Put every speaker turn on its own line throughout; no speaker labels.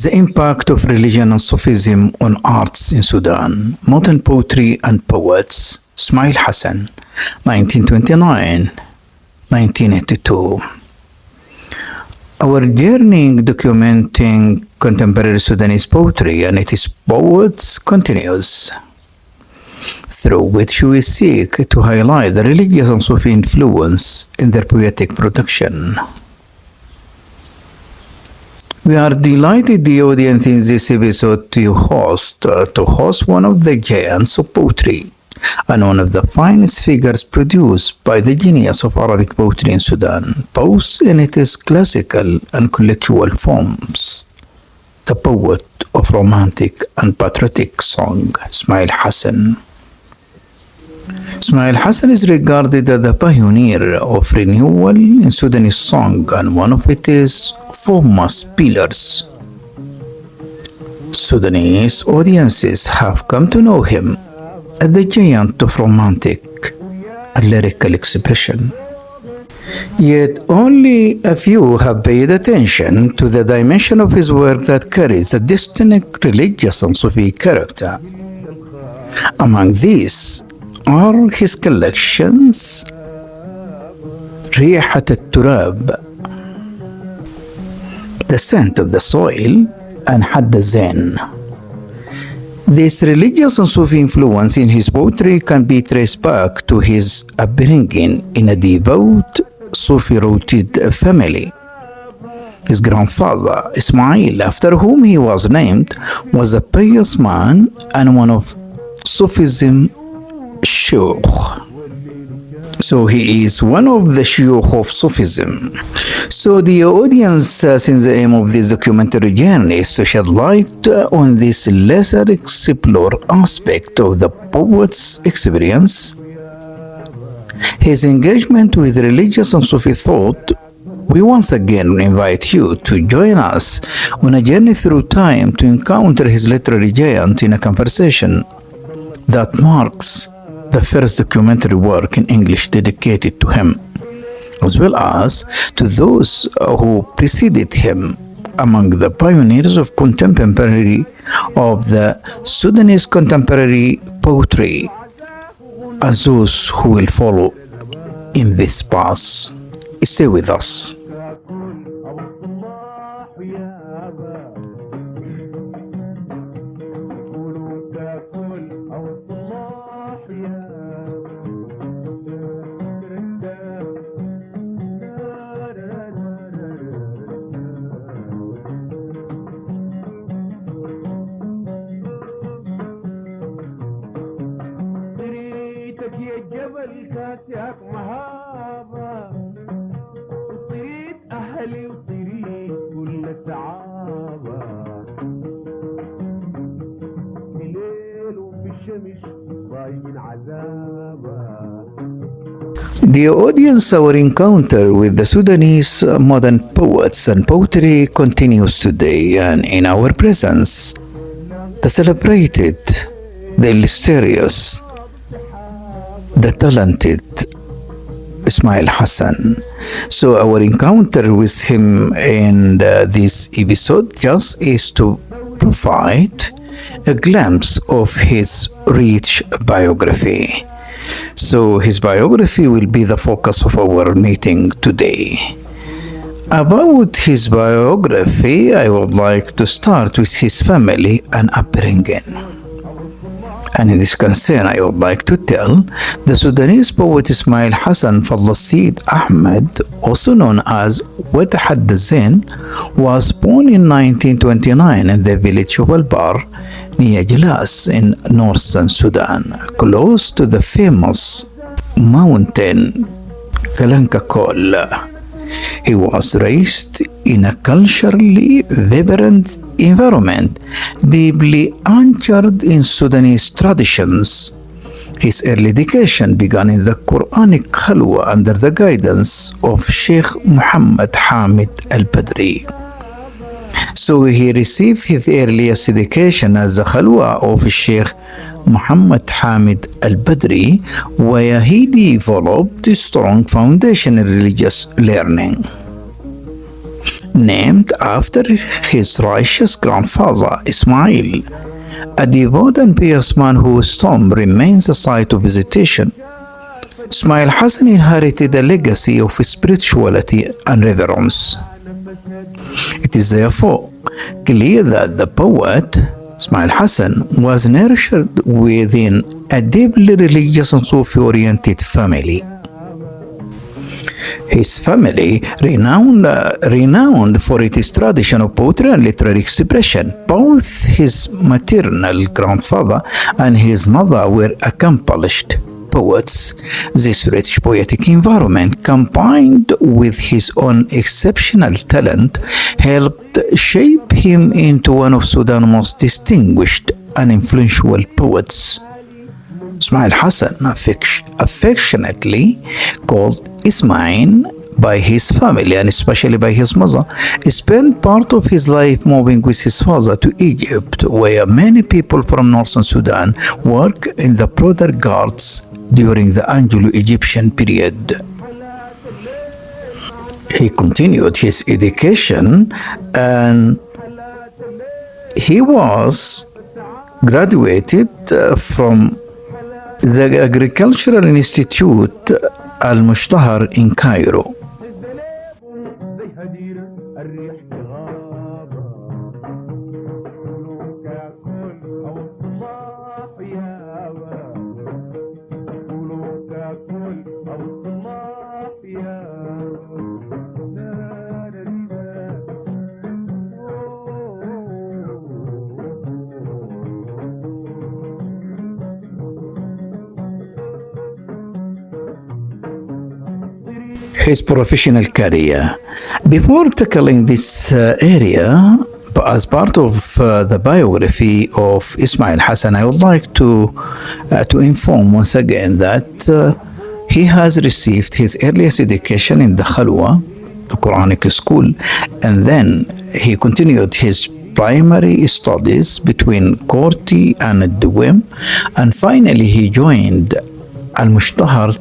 The impact of religion and Sufism on arts in Sudan, modern poetry and poets, Ismail Hasan, 1929-1982. Our journey documenting contemporary Sudanese poetry and its poets continues, through which we seek to highlight the religious and Sufi influence in their poetic production. We are delighted, the audience, in this episode to host one of the giants of poetry and one of the finest figures produced by the genius of Arabic poetry in Sudan, both in its classical and colloquial forms. The poet of romantic and patriotic song, Ismail Hasan. Ismail Hasan is regarded as the pioneer of renewal in Sudanese song and one of its foremost pillars. Sudanese audiences have come to know him as the giant of romantic and lyrical expression. Yet only a few have paid attention to the dimension of his work that carries a distinct religious and Sufi character. Among these are his collections ريحة التراب, The Scent of the Soil, and حد الزين. This religious and Sufi influence in his poetry can be traced back to his upbringing in a devout Sufi-rooted family. His grandfather, Ismail, after whom he was named, was a pious man and one of Sufism shuyukh. So he is one of the shuyukh of Sufism. So the audience, since the aim of this documentary journey is to shed light on this lesser explored aspect of the poet's experience, his engagement with religious and Sufi thought, we once again invite you to join us on a journey through time to encounter his literary giant in a conversation that marks the first documentary work in English dedicated to him, as well as to those who preceded him among the pioneers of the Sudanese contemporary poetry, and those who will follow in this path. Stay with us. The audience, our encounter with the Sudanese modern poets and poetry continues today, and in our presence, the celebrated, the illustrious, the talented, Ismail Hasan. So our encounter with him in this episode just is to provide a glimpse of his rich biography. So his biography will be the focus of our meeting today. About his biography, I would like to start with his family and upbringing. And in this concern, I would like to tell the Sudanese poet Ismail Hasan Fadl Ahmed, also known as Wad Hadd Zain, was born in 1929 in the village of Al-Bar, near Jalas in northern Sudan, close to the famous mountain Kalankakol. He was raised in a culturally vibrant environment, deeply anchored in Sudanese traditions. His early education began in the Quranic Khalwa under the guidance of Sheikh Muhammad Hamid al-Badri. So he received his earliest education as the Khalwa of Sheikh Muhammad Hamid al-Badri, where he developed a strong foundation in religious learning. Named after his righteous grandfather Ismail, a devout and pious man whose tomb remains a site of visitation, Ismail Hasan inherited a legacy of spirituality and reverence. It is therefore clear that the poet Ismail Hasan was nurtured within a deeply religious and Sufi-oriented family. His family, renowned for its tradition of poetry and literary expression. Both his maternal grandfather and his mother were accomplished poets. This rich poetic environment, combined with his own exceptional talent, helped shape him into one of Sudan's most distinguished and influential poets. Ismail Hasan, affectionately called Ismail by his family and especially by his mother, spent part of his life moving with his father to Egypt, where many people from northern Sudan work in the border guards during the Anglo-Egyptian period. He continued his education and he was graduated from the Agricultural Institute Al-Mushtahar in Cairo. His professional career. Before tackling this area, as part of the biography of Ismail Hasan, I would like to inform once again that he has received his earliest education in the Khalwa, the Quranic school, and then he continued his primary studies between Korti and Duwim, and finally he joined Al-Mushtahar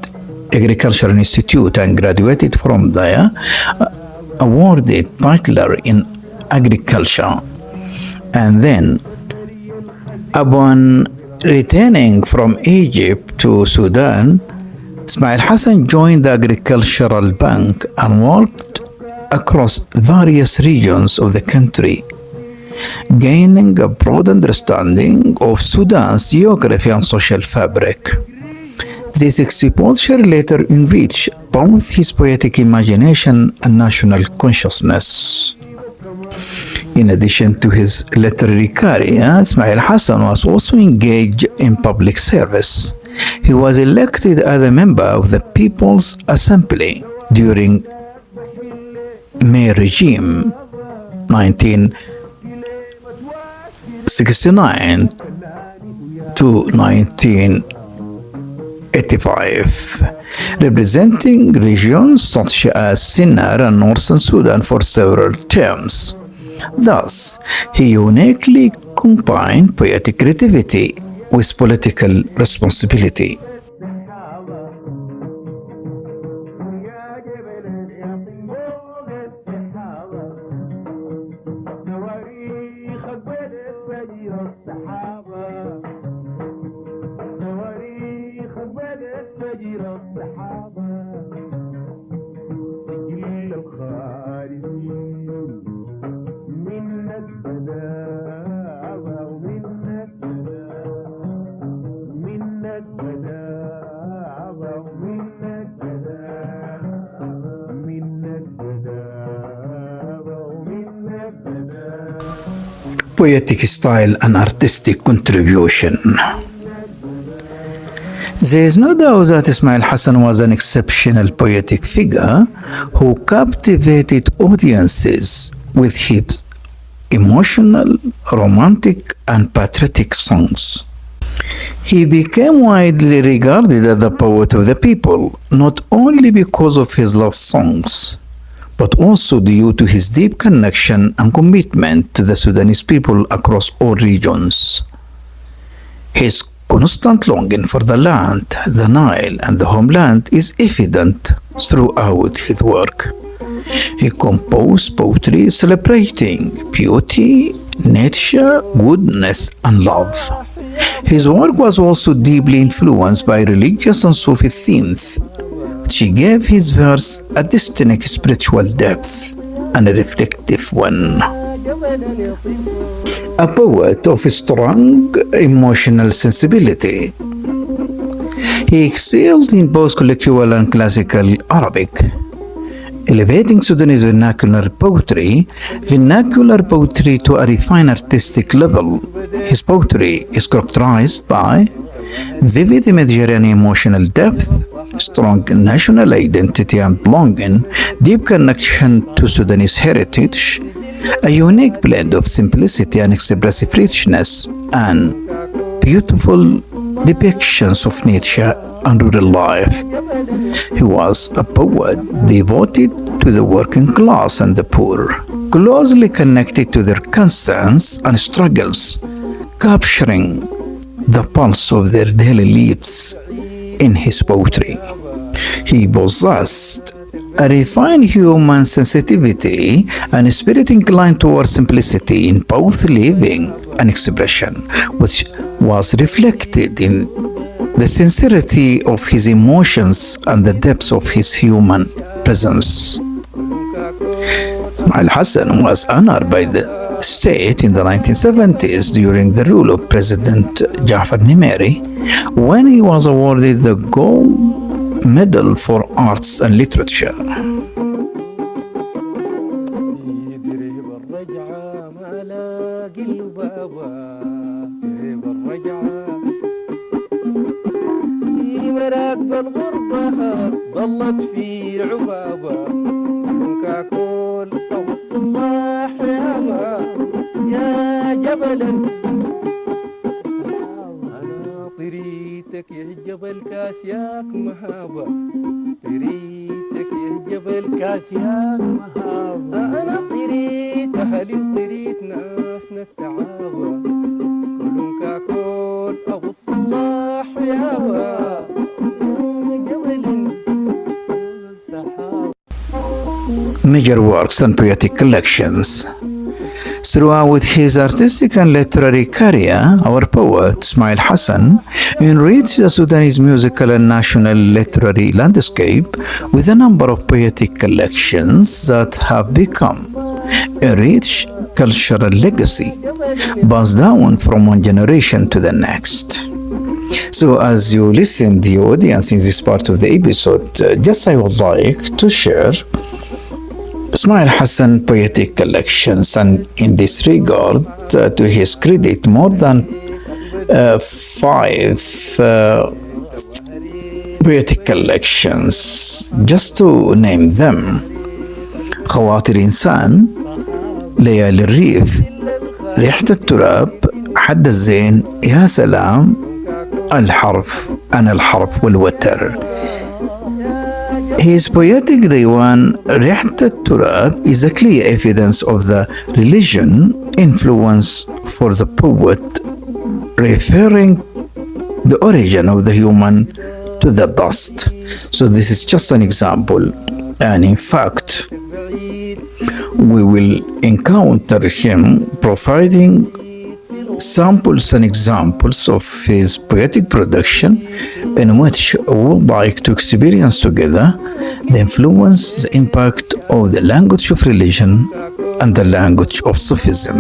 Agricultural Institute and graduated from there, awarded Bachelor in Agriculture. And then, upon returning from Egypt to Sudan, Ismail Hasan joined the Agricultural Bank and worked across various regions of the country, gaining a broad understanding of Sudan's geography and social fabric. This exposure later enriched both his poetic imagination and national consciousness. In addition to his literary career, Ismail Hasan was also engaged in public service. He was elected as a member of the People's Assembly during May regime 1969 to 1985, representing regions such as Sinnar and Northern Sudan for several terms. Thus, he uniquely combined poetic creativity with political responsibility. poetic style and artistic contribution. There is no doubt that Ismail Hasan was an exceptional poetic figure who captivated audiences with his emotional, romantic, and patriotic songs. He became widely regarded as the poet of the people, not only because of his love songs, but also due to his deep connection and commitment to the Sudanese people across all regions. His constant longing for the land, the Nile, and the homeland is evident throughout his work. He composed poetry celebrating beauty, nature, goodness, and love. His work was also deeply influenced by religious and Sufi themes, which gave his verse a distinct spiritual depth and a reflective one. A poet of strong emotional sensibility, he excelled in both colloquial and classical Arabic, elevating Sudanese vernacular poetry to a refined artistic level. His poetry is characterized by vivid imagery and emotional depth, strong national identity and belonging, deep connection to Sudanese heritage, a unique blend of simplicity and expressive richness, and beautiful depictions of nature and rural life. He was a poet devoted to the working class and the poor, closely connected to their concerns and struggles, capturing the pulse of their daily lives in his poetry. He possessed a refined human sensitivity and a spirit inclined towards simplicity in both living and expression, which was reflected in the sincerity of his emotions and the depth of his human presence. Ismail Hasan was honored by the state in the 1970s during the rule of President Jafar Nimeri, when he was awarded the Gold Medal for Arts and Literature.
ضلت في عبابة كاكول أو الصلاح يا جبل أنا طريتك يا جبل كاسياك مهابة طريتك يا جبل كاسياك مهابة أنا طريت أهلي طريت ناسنا التعابة كلهم كاكول أبو الصلاح يابا
Major works and poetic collections. Throughout his artistic and literary career, our poet Ismail Hasan enriched the Sudanese musical and national literary landscape with a number of poetic collections that have become a rich cultural legacy passed down from one generation to the next. So as you listen, the audience, in this part of the episode, just I would like to share Ismail Hasan poetic collections, and in this regard, to his credit, more than 5 poetic collections. Just to name them: خواطر إنسان، ليالي الريف، ريحة التراب، حد الزين، يا سلام، الحرف، أنا الحرف والوتر. His poetic diwan ريحة التراب is a clear evidence of the religion influence for the poet, referring the origin of the human to the dust. So this is just an example, and in fact we will encounter him providing samples and examples of his poetic production, in which we would like to experience together the influence, the impact of the language of religion and the language of Sufism.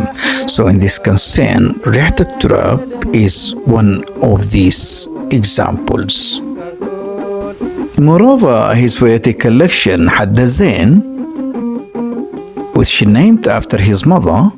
So in this concern, ريحة التراب is one of these examples. Moreover, his poetic collection حد الزين, which he named after his mother,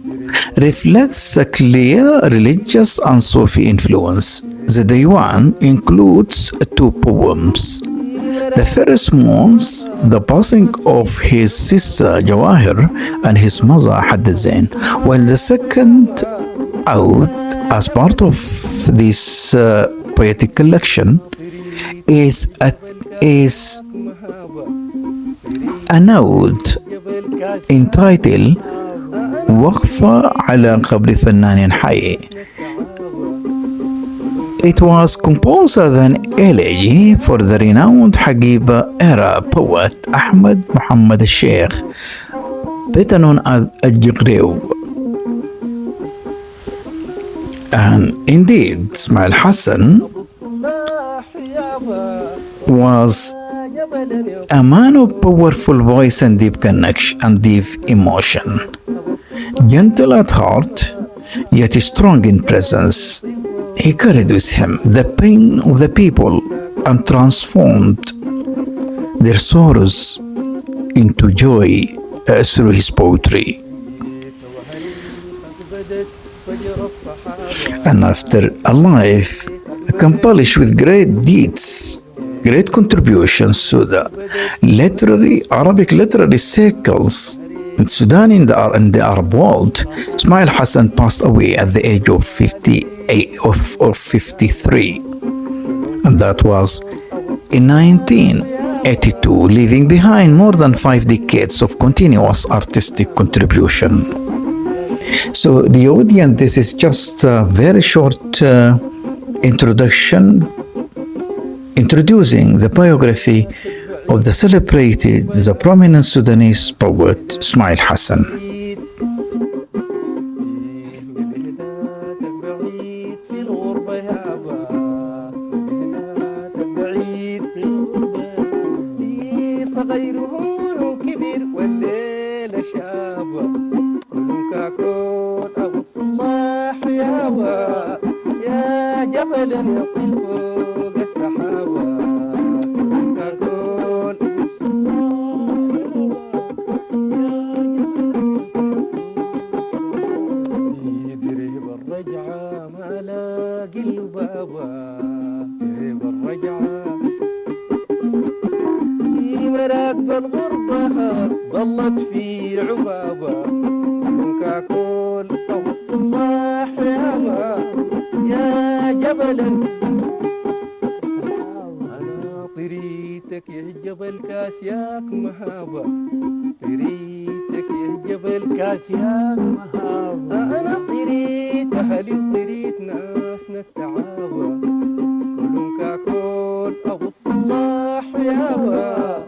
reflects a clear religious and Sufi influence. The Diwan includes two poems. The first mourns the passing of his sister Jawahir and his mother Hadd al-Zain, while the second out as part of this poetic collection is a note entitled وقفة على قبر فنان حي. It was composed as an elegy for the renowned Hagiba era poet Ahmed Muhammad al-Sheikh, better known as Al-Jiqriw. And indeed, Ismail Hasan was a man of powerful voice and deep connection and deep emotion. Gentle at heart, yet strong in presence, he carried with him the pain of the people and transformed their sorrows into joy through his poetry. And after a life accomplished with great deeds, great contributions to the Arabic literary circles in Sudan and the Arab world, Ismail Hasan passed away at the age of 53, and that was in 1982, leaving behind more than 5 decades of continuous artistic contribution. So the audience, this is just a very short introduction introducing the biography of the celebrated, the prominent Sudanese poet Ismail Hasan.
ظلت في عبابة كاكول أو الصلاح يا جبلا أنا طريتك يا جبل كاسياك مهابة طريتك يا جبل كاسياك مهابة أنا طريت أهلي طريت ناسنا التعابة كلهم كاكول أو الصلاح يابا